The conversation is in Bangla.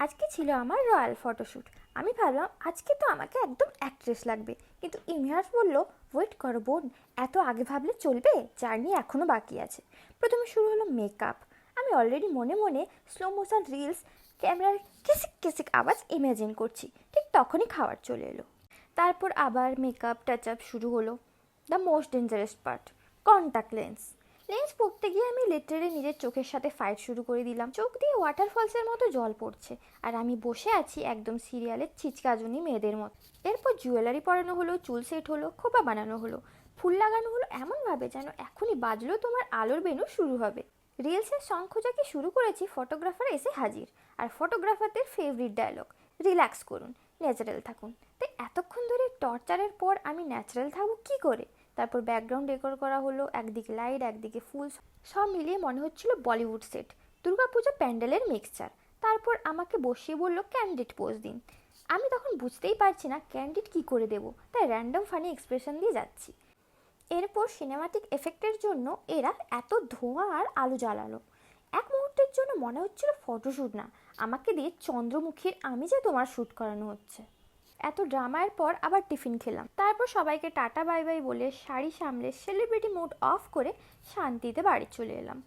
আজকে ছিল আমার রয়্যাল ফটোশ্যুট। আমি ভাবলাম আজকে তো আমাকে একদম অ্যাক্ট্রেস লাগবে, কিন্তু ইমরাজ বলল ওয়েট করো বোন, এত আগে ভাবলে চলবে, জার্নি এখনও বাকি আছে। প্রথমে শুরু হলো মেকআপ। আমি অলরেডি মনে মনে স্লো মোশন রিলস, ক্যামেরার কিসিক কিসিক আওয়াজ ইমাজিন করছি। ঠিক তখনই খাবার চলে এলো। তারপর আবার মেকআপ টাচ আপ শুরু হলো। The most dangerous part, contact lens. Lens পরতে গিয়ে আমি লিটারেলি নিজের চোখের সাথে ফাইট শুরু করে দিলাম। চোখ দিয়ে ওয়াটারফলসের মতো জল পড়ছে, আর আমি বসে আছি একদম সিরিয়ালের ছিচকাজুনি মেয়েদের মতো। এরপর জুয়েলারি পরানো হলো, চুল সেট হলো, খোপা বানানো হলো, ফুল লাগানো হলো এমনভাবে যেন এখনই বাজলেও তোমার আলোর বেনু শুরু হবে। রিলসের সং খোঁজাকে শুরু করেছি, ফটোগ্রাফার এসে হাজির। আর ফটোগ্রাফারদের ফেভারিট ডায়লগ, রিল্যাক্স করুন, ন্যাচারাল থাকুন। তাই এতক্ষণ ধরে টর্চারের পর আমি ন্যাচারাল থাকবো কী করে? তারপর ব্যাকগ্রাউন্ড ডেকোর করা হলো, একদিকে লাইট একদিকে ফুল, সব মিলিয়ে মনে হচ্ছিল বলিউড সেট, দুর্গাপূজা প্যান্ডেলের মিক্সচার। তারপর আমাকে বসিয়ে বললো ক্যান্ডিড পোজ দিন। আমি তখন বুঝতেই পারছি না ক্যান্ডিড কী করে দেবো, তাই র্যান্ডম ফানি এক্সপ্রেশন দিয়ে যাচ্ছি। এরপর সিনেমাটিক এফেক্টের জন্য এরা এত ধোঁয়া আর আলো জ্বালালো, এক মুহূর্তের জন্য মনে হচ্ছিল ফটোশ্যুট না, আমাকে দিয়ে চন্দ্রমুখীর আমি যে তোমার শ্যুট করানো হচ্ছে। এত ড্রামার পর আবার টিফিন খেলাম, তারপর সবাইকে টাটা বাই বাই বলে শাড়ি সামলে সেলিব্রিটি মুড অফ করে শান্তিতে বাড়ি চলে এলাম।